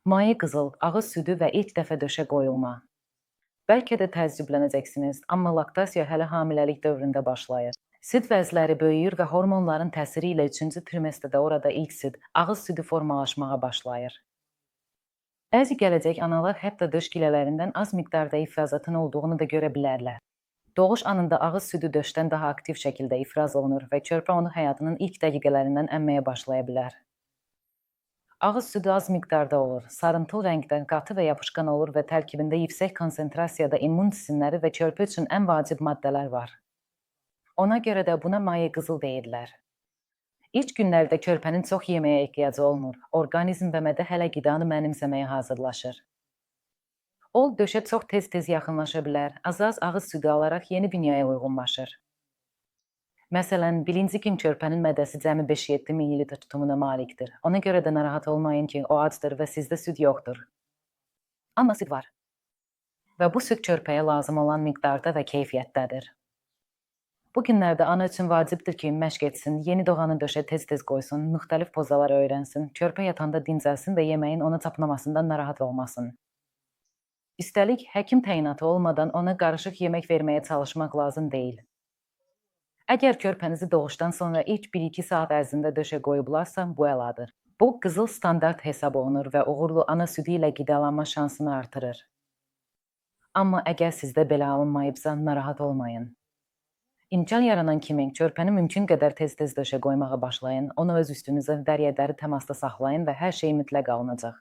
Maye qızıl, ağız südü və ilk dəfə döşə qoyulma. Bəlkə də təəccüblənəcəksiniz, amma laktasiya hələ hamiləlik dövründə başlayır. Süd vəzləri böyüyür və hormonların təsiri ilə 3-cü trimestrdə orada ilk süd, ağız südü formalaşmağa başlayır. Bəzi gələcək analar hətta döş gilələrindən az miqdarda ifrazatın olduğunu da görə bilərlər. Doğuş anında ağız südü döşdən daha aktiv şəkildə ifraz olunur və körpə onu həyatının ilk dəqiqələrindən əmməyə başlaya bilər. Ağız südü az miqdarda olur, sarımtıl rəngdə, qatı və yapışqan olur və tərkibində yüksək konsentrasiyada immun cisimləri və körpə üçün ən vacib maddələr var. Ona görə də buna maye qızıl deyirlər. İlk günlərdə körpənin çox yeməyə ehtiyacı olmur. Orqanizm və mədə hələ qidanı mənimsəməyə hazırlaşır. O, döşə çox tez-tez yaxınlaşa bilər, az-az ağız südü alaraq yeni dünyaya uyğunlaşır. Məsələn, bilinci kim körpənin mədəsi cəmi 5-7 ml tutumuna malikdir. Ona görə də narahat olmayın ki, o acdır və sizdə süd yoxdur. Amma süd var. Və bu süd körpəyə lazım olan miqdarda və keyfiyyətdədir. Bu günlərdə ana üçün vacibdir ki, məşq etsin, yeni doğanı döşə tez-tez qoysun, müxtəlif pozalar öyrənsin, körpə yatanda dincəlsin və yeməyin ona çapnamasından narahat olmasın. Üstəlik, həkim təyinatı olmadan ona qarışıq yemək verməyə çalışmaq lazım deyil. Əgər körpənizi doğuşdan sonra ilk 1-2 saat ərzində döşə qoyublarsa, bu əladır. Bu, qızıl standart hesab olunur və uğurlu ana südü ilə qidalanma şansını artırır. Amma əgər sizdə belə alınmayıbsa, narahat olmayın. İmkan yaranan kimi körpəni mümkün qədər tez-tez döşə qoymağa başlayın, onu öz üstünüzə dəriyə-dəri təmasda saxlayın və hər şey mütləq alınacaq.